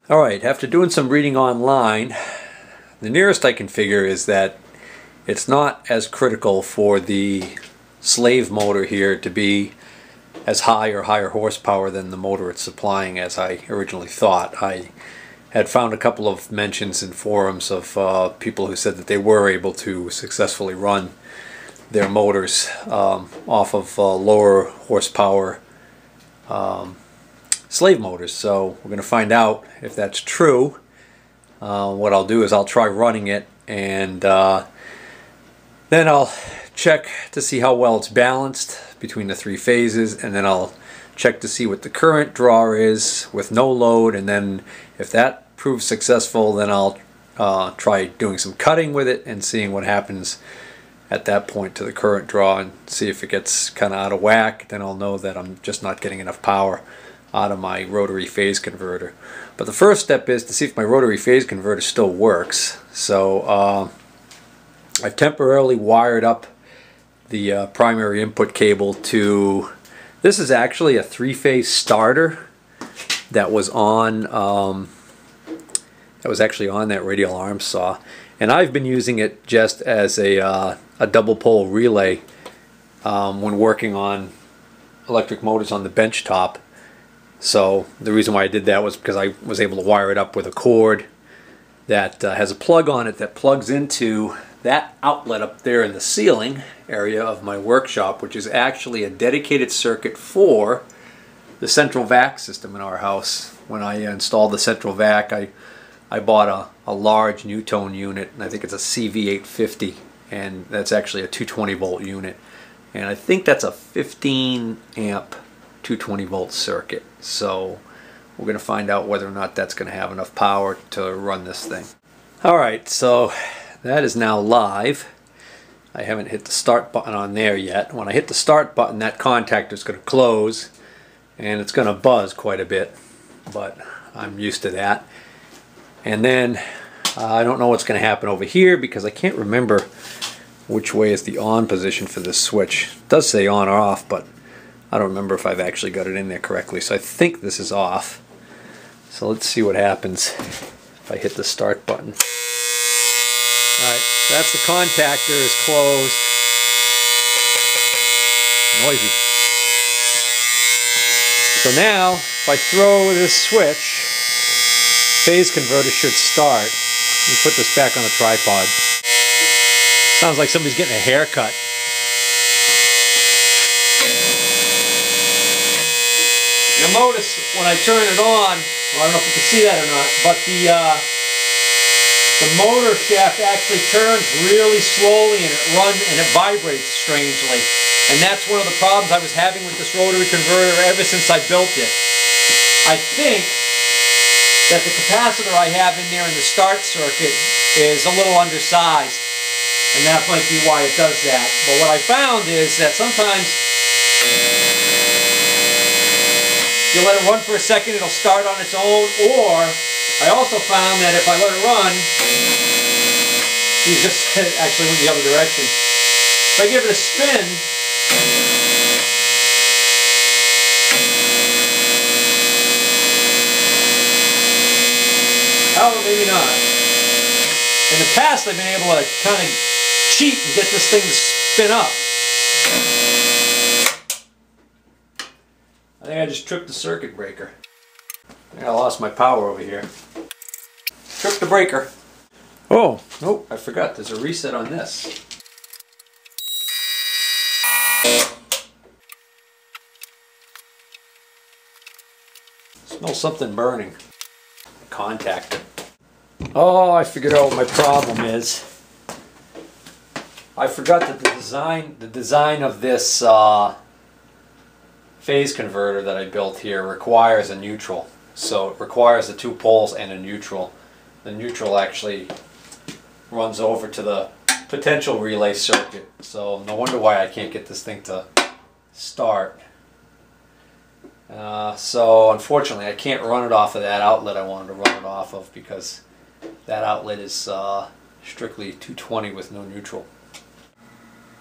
Alright, after doing some reading online, the nearest I can figure is that it's not as critical for the slave motor here to be as high or higher horsepower than the motor it's supplying as I originally thought. I had found a couple of mentions in forums of people who said that they were able to successfully run their motors off of lower horsepower slave motors. So we're going to find out if that's true. What I'll do is I'll try running it, and then I'll check to see how well it's balanced between the three phases, and then I'll check to see what the current draw is with no load, and then if that proves successful, then I'll try doing some cutting with it and seeing what happens at that point to the current draw, and see if it gets kind of out of whack. Then I'll know that I'm just not getting enough power out of my rotary phase converter. But the first step is to see if my rotary phase converter still works. So I've temporarily wired up the primary input cable to, this is actually a three-phase starter that was on actually on that radial arm saw, and I've been using it just as a double pole relay when working on electric motors on the bench top. So the reason why I did that was because I was able to wire it up with a cord that has a plug on it that plugs into that outlet up there in the ceiling area of my workshop, which is actually a dedicated circuit for the central vac system in our house. When I installed the central vac, I bought a large Newtone unit, and I think it's a CV850, and that's actually a 220 volt unit, and I think that's a 15 amp 220 volt circuit. So we're going to find out whether or not that's going to have enough power to run this thing. Alright, so that is now live. I haven't hit the start button on there yet. When I hit the start button, that contactor is going to close and it's going to buzz quite a bit, but I'm used to that. And then I don't know what's going to happen over here because I can't remember which way is the on position for this switch. It does say on or off, but I don't remember if I've actually got it in there correctly. So I think this is off. So let's see what happens if I hit the start button. Alright, so that's the contactor is closed. Noisy. So now, if I throw this switch, phase converter should start. Let me put this back on the tripod. Sounds like somebody's getting a haircut. You'll notice when I turn it on, well, I don't know if you can see that or not, but the motor shaft actually turns really slowly, and it runs and it vibrates strangely. And that's one of the problems I was having with this rotary converter ever since I built it. I think that the capacitor I have in there in the start circuit is a little undersized, and that might be why it does that. But what I found is that sometimes you let it run for a second, it'll start on its own, or I also found that if I let it run, you just actually went the other direction. If I give it a spin, oh, maybe not. In the past, I've been able to kind of cheat and get this thing to spin up. I think I just tripped the circuit breaker. I think I lost my power over here. Tripped the breaker. Oh, nope, I forgot. There's a reset on this. Smell something burning. Contactor. Oh, I figured out what my problem is. I forgot that the design of this phase converter that I built here requires a neutral. So it requires the two poles and a neutral. The neutral actually runs over to the potential relay circuit. So no wonder why I can't get this thing to start. So unfortunately I can't run it off of that outlet I wanted to run it off of, because that outlet is strictly 220 with no neutral.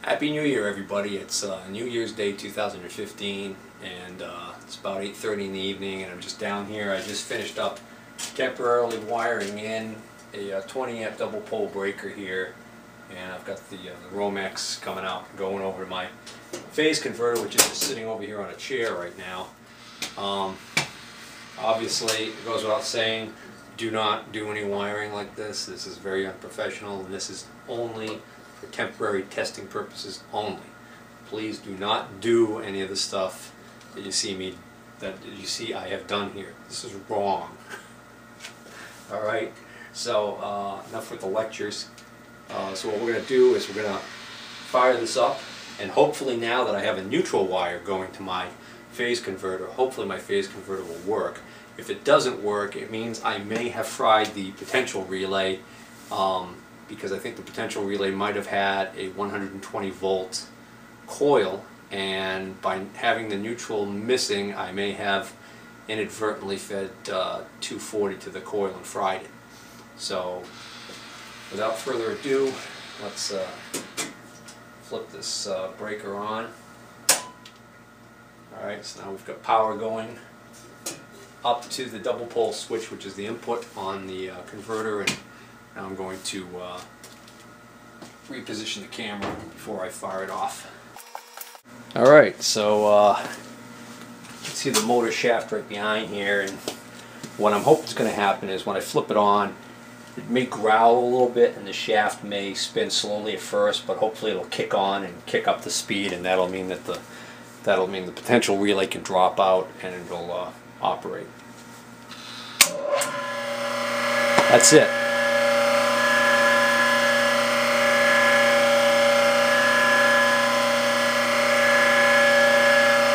Happy New Year, everybody. It's New Year's Day 2015, and it's about 8:30 in the evening, and I'm just down here. I just finished up temporarily wiring in a 20 amp double pole breaker here, and I've got the Romex coming out, going over to my phase converter, which is just sitting over here on a chair right now. Obviously, it goes without saying, do not do any wiring like this. This is very unprofessional, and this is only for temporary testing purposes only. Please do not do any of the stuff that you see I have done here. This is wrong. All right. So enough with the lectures. So what we're going to do is we're going to fire this up, and hopefully now that I have a neutral wire going to my phase converter, hopefully my phase converter will work. If it doesn't work, it means I may have fried the potential relay, because I think the potential relay might have had a 120 volt coil, and by having the neutral missing, I may have inadvertently fed 240 to the coil and fried it. So without further ado, let's flip this breaker on. Alright, so now we've got power going up to the double pole switch, which is the input on the converter, and now I'm going to reposition the camera before I fire it off. Alright, so you can see the motor shaft right behind here, and what I'm hoping is going to happen is when I flip it on, it may growl a little bit and the shaft may spin slowly at first, but hopefully it'll kick on and kick up the speed, and that'll mean that the potential relay can drop out and it'll operate. That's it.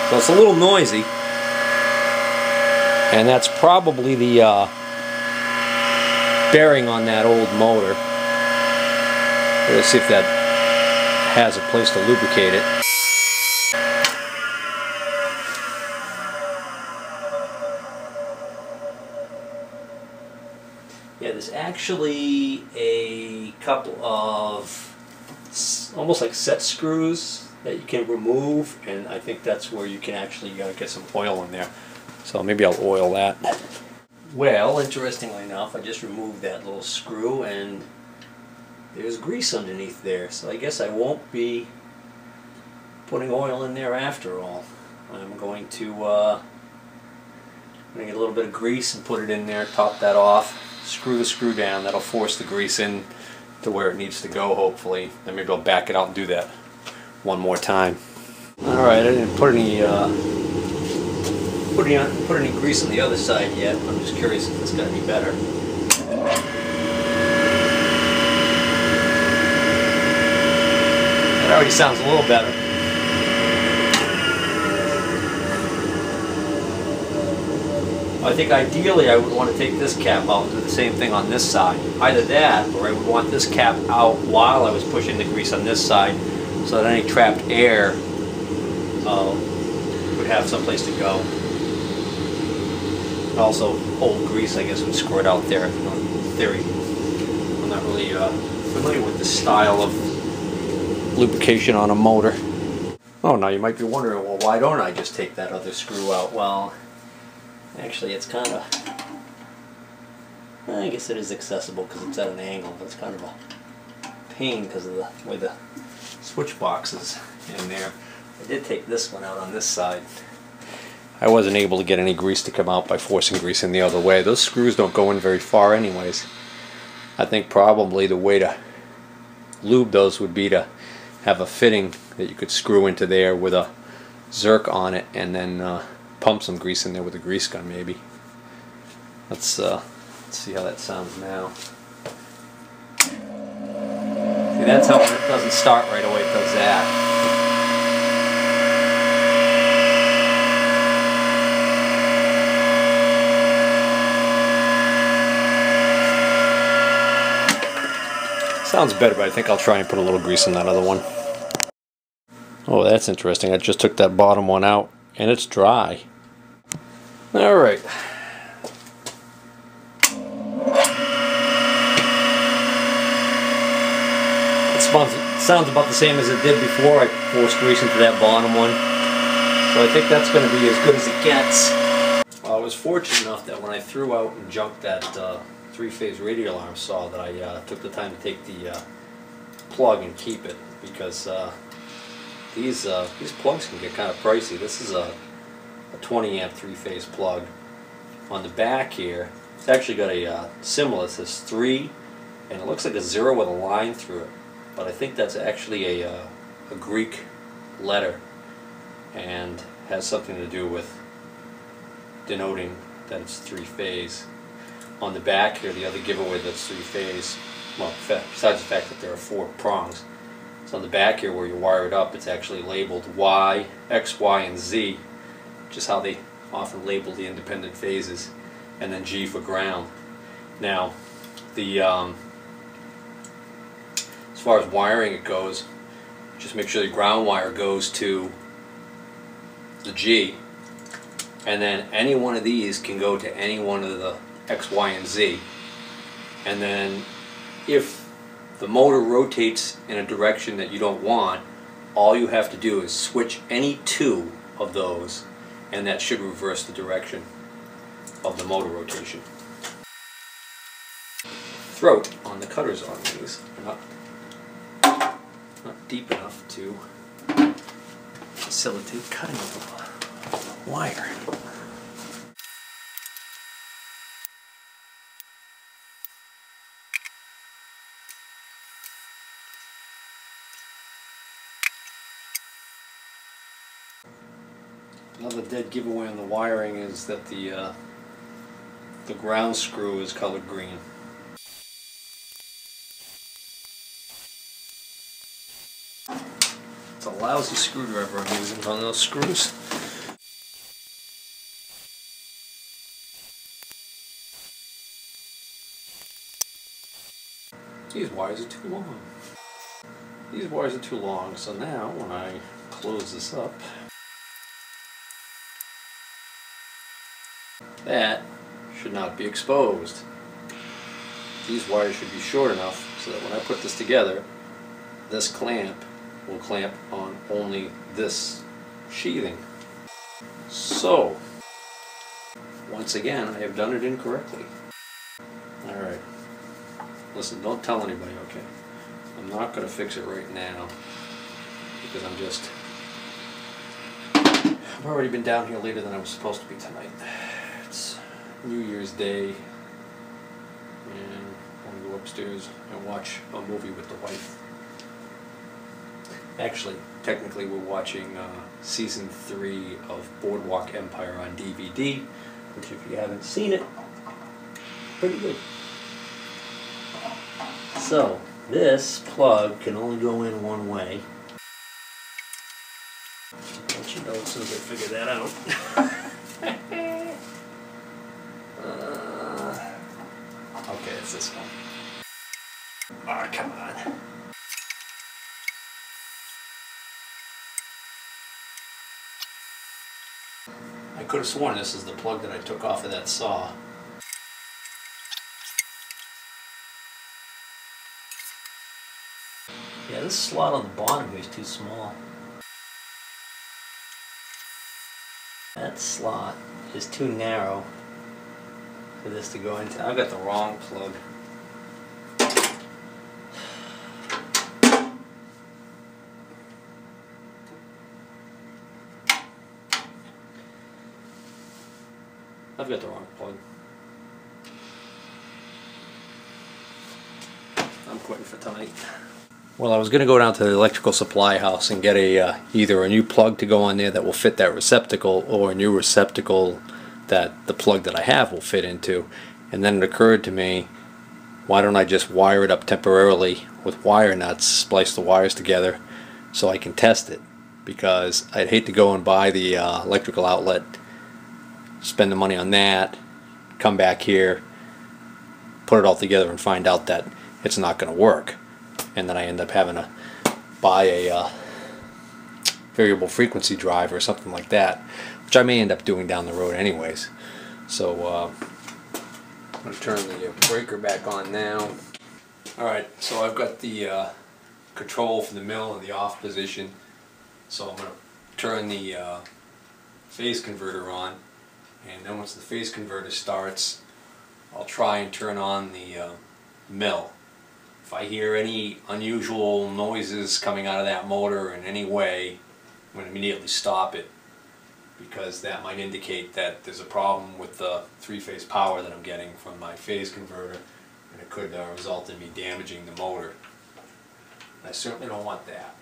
So it's a little noisy, and that's probably the bearing on that old motor. Let's see if that has a place to lubricate it. Yeah, there's actually a couple of almost like set screws that you can remove, and I think that's where you can actually get some oil in there. So maybe I'll oil that. Well, interestingly enough, I just removed that little screw and there's grease underneath there, so I guess I won't be putting oil in there after all. I'm going to get a little bit of grease and put it in there, top that off, screw the screw down. That'll force the grease in to where it needs to go, hopefully. Then maybe I'll back it out and do that one more time. Alright, I didn't put any grease on the other side yet. I'm just curious if it's going to be better. It already sounds a little better. I think ideally I would want to take this cap out and do the same thing on this side. Either that, or I would want this cap out while I was pushing the grease on this side, so that any trapped air would have someplace to go. Also, old grease, I guess, would squirt out there. In theory, I'm not really familiar with this style of lubrication on a motor. Oh, now you might be wondering, well, why don't I just take that other screw out? Well, actually, it's kind of, I guess it is accessible because it's at an angle, but it's kind of a pain because of the way the switch box is in there. I did take this one out on this side. I wasn't able to get any grease to come out by forcing grease in the other way. Those screws don't go in very far anyways. I think probably the way to lube those would be to have a fitting that you could screw into there with a Zerk on it, and then pump some grease in there with a grease gun maybe. Let's see how that sounds now. See, that's how it doesn't start right away, it does that. Sounds better, but I think I'll try and put a little grease in that other one. Oh, that's interesting. I just took that bottom one out and it's dry. Alright. It sounds about the same as it did before I forced grease into that bottom one. So I think that's going to be as good as it gets. Well, was fortunate enough that when I threw out and junked that three-phase radial arm saw, that I took the time to take the plug and keep it, because these plugs can get kind of pricey. This is a 20 amp three-phase plug. On the back here, it's actually got a symbol that says 3, and it looks like a 0 with a line through it, but I think that's actually a Greek letter and has something to do with denoting that it's three-phase. On the back here, the other giveaway that's three-phase, well, besides the fact that there are 4 prongs, so on the back here where you wire it up, it's actually labeled Y, X, Y, and Z, which is how they often label the independent phases, and then G for ground. Now, the as far as wiring it goes, just make sure the ground wire goes to the G, and then any one of these can go to any one of the X, Y, and Z. And then if the motor rotates in a direction that you don't want, all you have to do is switch any 2 of those, and that should reverse the direction of the motor rotation. Throat on the cutters on these are not deep enough to facilitate cutting of the wire. Another dead giveaway on the wiring is that the ground screw is colored green. It's a lousy screwdriver I'm using on those screws. These wires are too long. These wires are too long, so now when I close this up, that should not be exposed. These wires should be short enough so that when I put this together, this clamp will clamp on only this sheathing. So, once again, I have done it incorrectly. Alright. Listen, don't tell anybody, okay? I'm not going to fix it right now because I've already been down here later than I was supposed to be tonight. It's New Year's Day, and I want to go upstairs and watch a movie with the wife. Actually, technically we're watching season 3 of Boardwalk Empire on DVD, which if you haven't seen it, pretty good. So, this plug can only go in one way. I'll let you know as soon as I figure that out. Okay, it's this one. Oh, come on. I could have sworn this is the plug that I took off of that saw. Yeah, this slot on the bottom here is too small. That slot is too narrow for this to go into. I've got the wrong plug. I've got the wrong plug. I'm quitting for tonight. Well, I was going to go down to the electrical supply house and get either a new plug to go on there that will fit that receptacle, or a new receptacle that the plug that I have will fit into. And then it occurred to me, why don't I just wire it up temporarily with wire nuts, splice the wires together so I can test it, because I'd hate to go and buy the electrical outlet, spend the money on that, come back here, put it all together and find out that it's not going to work, and then I end up having to buy a variable frequency drive or something like that, which I may end up doing down the road anyways. So I'm going to turn the breaker back on now. Alright, so I've got the control for the mill in the off position, so I'm going to turn the phase converter on, and then once the phase converter starts, I'll try and turn on the mill. If I hear any unusual noises coming out of that motor in any way, I'm going to immediately stop it, because that might indicate that there's a problem with the three-phase power that I'm getting from my phase converter, and it could result in me damaging the motor. I certainly don't want that.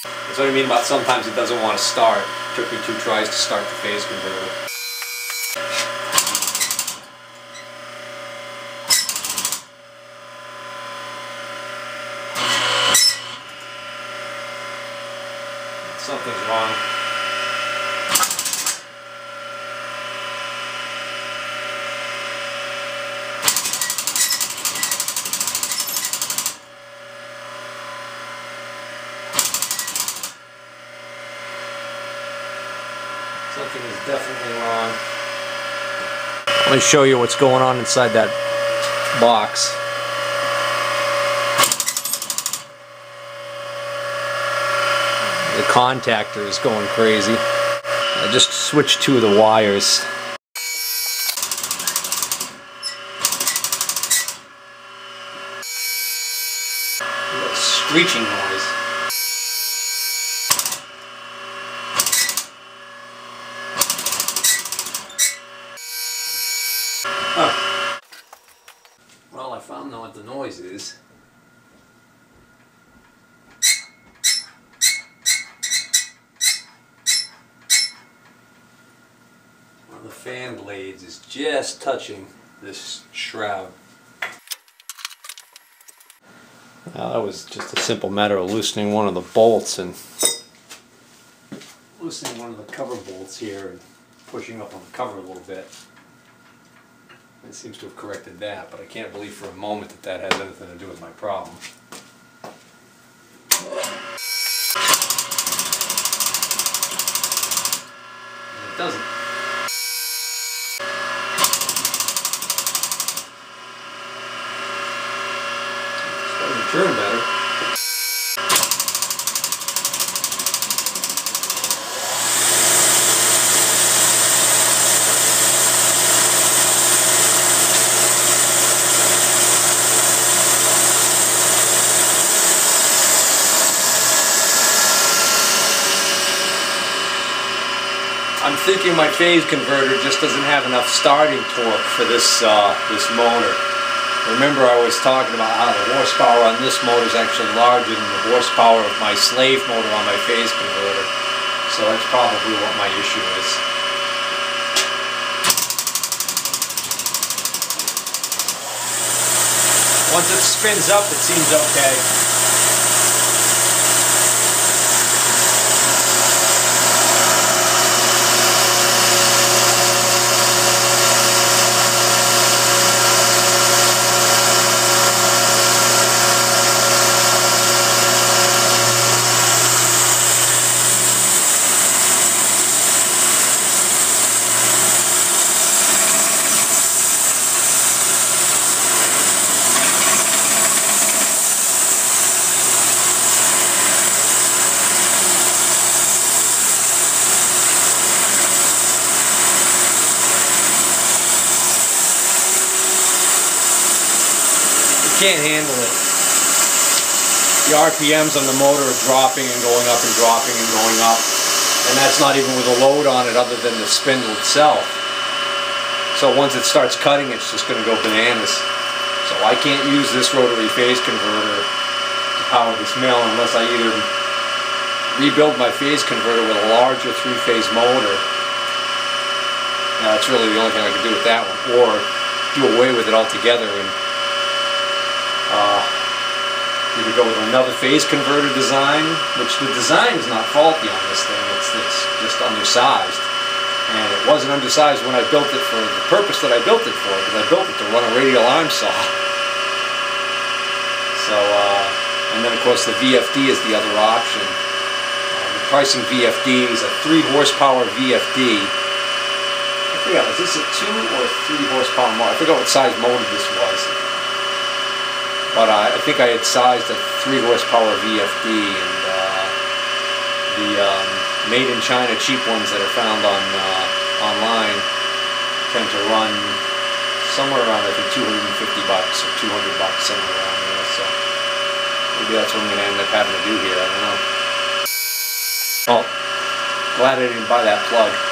That's what I mean about sometimes it doesn't want to start. It took me 2 tries to start the phase converter. Something's wrong. Something is definitely wrong. Let me show you what's going on inside that box. The contactor is going crazy. I just switched 2 of the wires. A screeching noise. Huh. Well, I found out what the noise is. One of the fan blades is just touching this shroud. Well, that was just a simple matter of loosening one of the bolts and loosening one of the cover bolts here and pushing up on the cover a little bit. It seems to have corrected that, but I can't believe for a moment that that has anything to do with my problem. And it doesn't. It's starting to turn better. I'm thinking my phase converter just doesn't have enough starting torque for this motor. Remember, I was talking about how the horsepower on this motor is actually larger than the horsepower of my slave motor on my phase converter. So that's probably what my issue is. Once it spins up, it seems okay. Can't handle it. The RPMs on the motor are dropping and going up and dropping and going up, and that's not even with a load on it other than the spindle itself. So once it starts cutting, it's just going to go bananas. So I can't use this rotary phase converter to power this mill unless I either rebuild my phase converter with a larger 3-phase motor. Now that's really the only thing I can do with that one, or do away with it altogether and either go with another phase converter design, which the design is not faulty on this thing, it's just undersized. And it wasn't undersized when I built it for the purpose that I built it for, because I built it to run a radial arm saw. So, and then of course the VFD is the other option. The pricing VFD is a 3 horsepower VFD. I forgot, was this a 2 or 3 horsepower motor? I forgot what size motor this was. But I think I had sized a 3 horsepower VFD, and the made in China cheap ones that are found on online tend to run somewhere around, I think, $250 or $200, somewhere around there. So maybe that's what I'm going to end up having to do here. I don't know. Well, glad I didn't buy that plug.